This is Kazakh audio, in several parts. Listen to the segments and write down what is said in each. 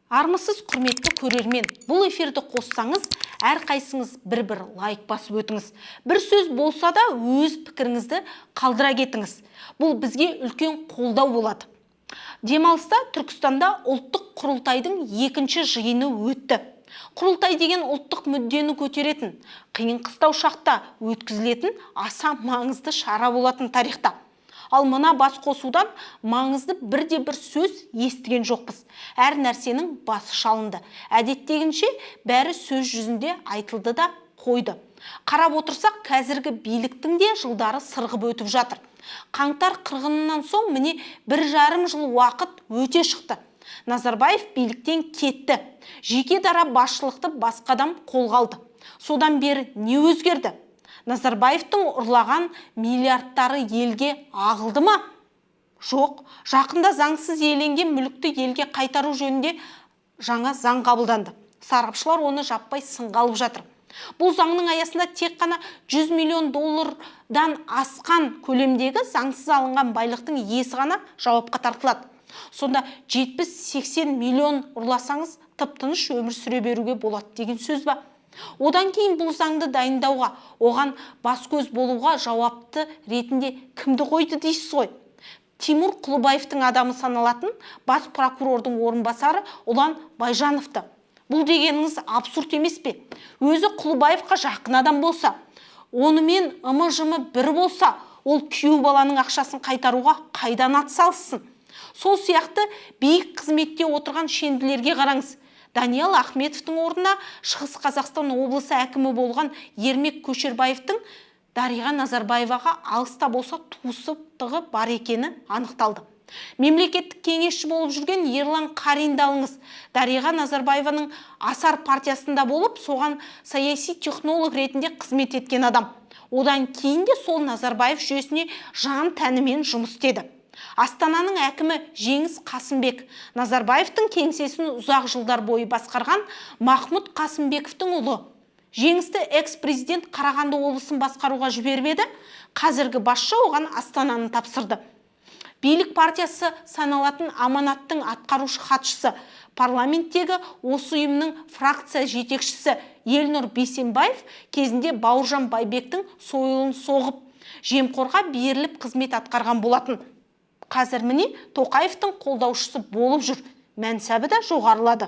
Армысыз құрметті көрермен, бұл эфирді қоссаңыз, әрқайсыңыз бір лайк басып өтіңіз. Bir сөз болса да өз пікіріңізді қалдыра кетіңіз. Бұл бізге үлкен қолдау болады. Демалыста Түркістанда ұлттық құрылтайдың екінші жиыны өтті. Құрылтай деген ұлттық мүддені көтеретін, қиын қыстау шақта өткізілетін аса маңызды шара болатын тарихта. Ал мына бас қосудан маңызды бір сөз естіген жоқпыз. Әр нәрсенің басы шалынды. Әдеттегенше бәрі сөз жүзінде айтылды да қойды. Қарап отырсақ, қазіргі биліктің де жылдары сырғып өтіп жатыр. Қаңтар қырғынынан соң міне 1,5 жыл уақыт өте шықты. Назарбаев биліктен кетті. Жеке дара басшылықты басқа адам қолға алды. Содан бері не өзгерді? Назарбаевтың ұрлаған миллиардтары елге ағылды ма? Жоқ, жақында заңсыз иеленген мүлікті елге қайтару жөнінде жаңа заң қабылданды. Сарапшылар оны жаппай сынға алып жатыр. Бұл заңның аясында тек қана $100 миллион асқан көлемдегі заңсыз алынған байлықтың иесі ғана жауапқа тартылады. Сонда 70-80 миллион ұрласаңыз, тып-тыныш өмір сүре беруге болады деген сөз ба? Одан кейін бұл заңды дайындауға, оған бас-көз болуға жауапты ретінде кімді қойды дейсіз ғой? Тимур Құлыбаевтың адамы саналатын бас прокурордың орынбасары Ұлан Байжановты. Бұл дегеніңіз абсурд емес пе? Өзі Құлыбаевқа жақын адам болса, онымен ымы-жымы бір болса, ол күйеу баланың ақшасын қайтаруға қайдан атсалыссын? Сол сияқты биік қызметте отырған шенділерге қараңыз. Даниал Ахметовтың орнына Шығыс Қазақстан облысы әкімі болған Ермек Көшербаевтың Дариға Назарбаеваға алыста болса туысыптығы бар екені анықталды. Мемлекеттік кеңесші болып жүрген Ерлан Қаринді алыңыз. Дариға Назарбаеваның Асар партиясында болып, соған саяси технолог ретінде қызмет еткен адам. Одан кейін де сол Назарбаев жүйесіне жан тәнімен жұмыс істеді. Астананың әкімі Жеңіс Қасымбек, Назарбаевтың кеңсесін ұзақ жылдар бойы басқарған Махмұд Қасымбековтың ұлы. Жеңісті экс-президент Қарағанды облысын басқаруға жібермеді, қазіргі басшы оған Астананы тапсырды. Билік партиясы саналатын Аманаттың атқарушы хатшысы, парламенттегі осы ұйымның фракция жетекшісі Елнұр Бейсенбаев кезінде Бауыржан Байбектің сойылын соғып, жемқорға беріліп қызмет атқарған болатын. Қазір міне Тоқаевтың қолдаушысы болып жүр, мәнсабы да жоғарылады.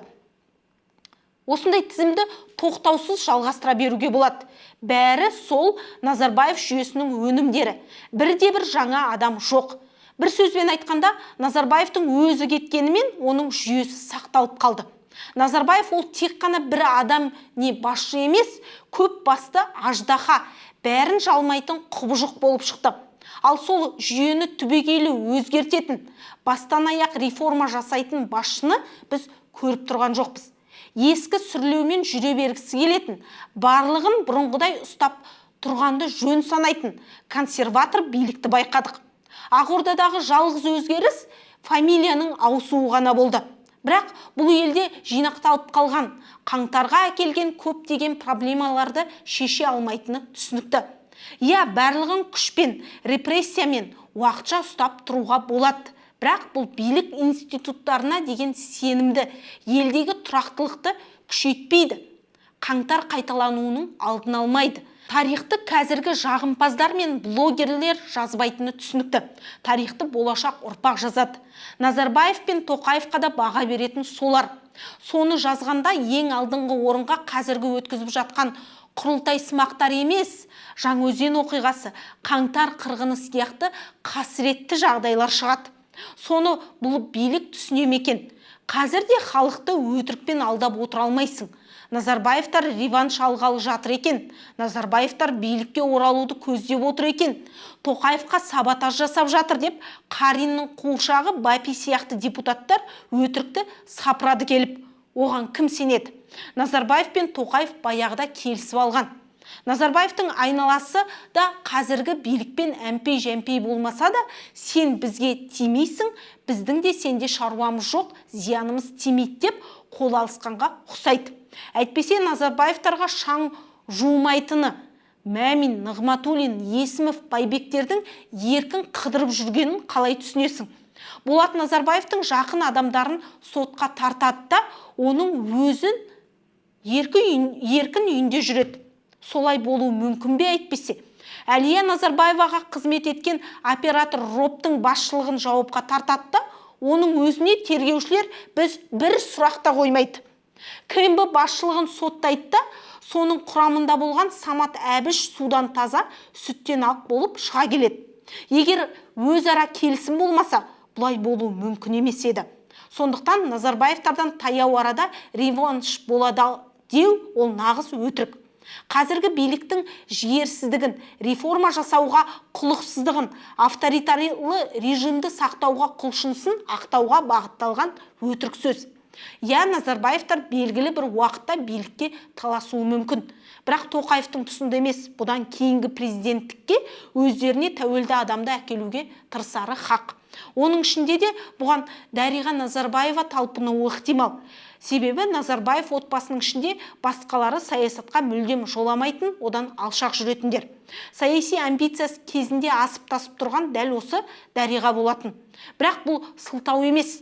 Осындай тізімді тоқтаусыз жалғастыра беруге болады. Бәрі сол Назарбаев жүйесінің өнімдері. Бір жаңа адам жоқ. Бір сөзбен айтқанда, Назарбаевтың өзі кеткенімен оның жүйесі сақталып қалды. Назарбаев ол тек қана бір адам не басшы емес, көп басты аждаһа, бәрін жалмайтын құбыжық болып шықты. Ал сол жүйені түбегейлі өзгертетін, бастан аяқ реформа жасайтын басшыны біз көріп тұрған жоқпыз. Ескі сүрлеумен жүре бергісі келетін, барлығын бұрынғыдай ұстап тұрғанды жөн санайтын консерватор билікті байқадық. Ақордадағы жалғыз өзгеріс фамилияның ауысуы ғана болды. Бірақ бұл елде жинақталып қалған, қаңтарға әкелген көптеген проблемаларды шеше алмайтыны түсінікті. Барлығын күшпен, репрессиямен уақытша ұстап тұруға болады. Бірақ бұл билік институттарына деген сенімді, елдегі тұрақтылықты күшейтпейді. Қаңтар қайталануының алдын алмайды. Тарихты қазіргі жағымпаздар мен блогерлер жазбайтыны түсінікті. Тарихты болашақ ұрпақ жазады. Назарбаев пен Тоқаевқа да баға беретін солар. Соны жазғанда ең алдыңғы орынға қазіргі өткізіп жатқан құрылтай сымақтар емес, Жаңаөзен оқиғасы, қаңтар қырғыны сияқты қасіретті жағдайлар шығады. Соны бұл билік түсіне ме екен? Қазірде халықты өтірікпен алдап отыра алмайсың. Назарбаевтар реванш алғалы жатыр екен. Назарбаевтар билікке оралуды көздеп отыр екен. Тоқаевқа саботаж жасап жатыр деп, Қариннің қуыршағы Бапи сияқты депутаттар өтірікті сапырады келіп. Оған кім сенеді? Назарбаев пен Тоқаев баяғыда келісіп алған. Назарбаевтың айналасы да қазіргі билікпен әмпей-жәмпей болмаса да, сен бізге тимейсің, біздің де сенде шаруамыз жоқ, зиянымыз тимейді деп қол алысқанға ұқсайды. Әйтпесе Назарбаевтарға шаң жуымайтыны, Мәмин, Нығматулин, Есімов, Байбектердің еркін қыдырып жүргенін қалай түсінесің? Болат Назарбаевтың жақын адамдарын сотқа тартады да, оның өзін еркін үйінде жүреді. Солай болуы мүмкін бе әйтпесе? Әлия Назарбаеваға қызмет еткен оператор Робтың басшылығын жауапқа тартады да, оның өзіне тергеушілер бір сұрақта қоймайды. КМБ басшылығын соттайды да, соның құрамында болған Самат Әбіш судан таза, сүттен ақ болып шыға келеді. Егер өзара келісім болмаса, бұлай болуы мүмкін емес еді. Сондықтан Назарбаевтардан таяу арада реванш болады деу ол нағыз өтірік. Қазіргі биліктің жігерсіздігін, реформа жасауға құлықсыздығын, авторитарлы режимді сақтауға құлшынысын ақтауға бағытталған өтірік сөз. Назарбаевтар белгілі бір уақытта билікке таласуы мүмкін. Бірақ Тоқаевтың тұсында емес, бұдан кейінгі президенттікке өздеріне тәуелді адамды әкелуге тырысары хақ. Оның ішінде де бұған Дариға Назарбаева талпынуы ықтимал. Себебі Назарбаев отбасының ішінде басқалары саясатқа мүлдем жоламайтын, одан алшақ жүретіндер. Саяси амбициясы кезінде асып-тасып тұрған дәл осы Дариға болатын. Бірақ бұл сылтау емес.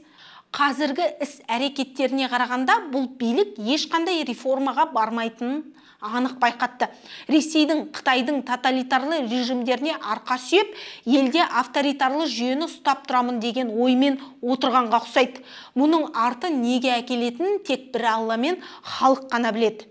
Қазіргі іс әрекеттеріне қарағанда бұл билік ешқандай реформаға бармайтынын анық байқатты. Ресейдің, Қытайдың тоталитарлы режимдеріне арқа сүйеп, елде авторитарлы жүйені ұстап тұрамын деген оймен отырғанға ұқсайды. Мұның арты неге әкелетінін тек бір Алла мен халық қана біледі.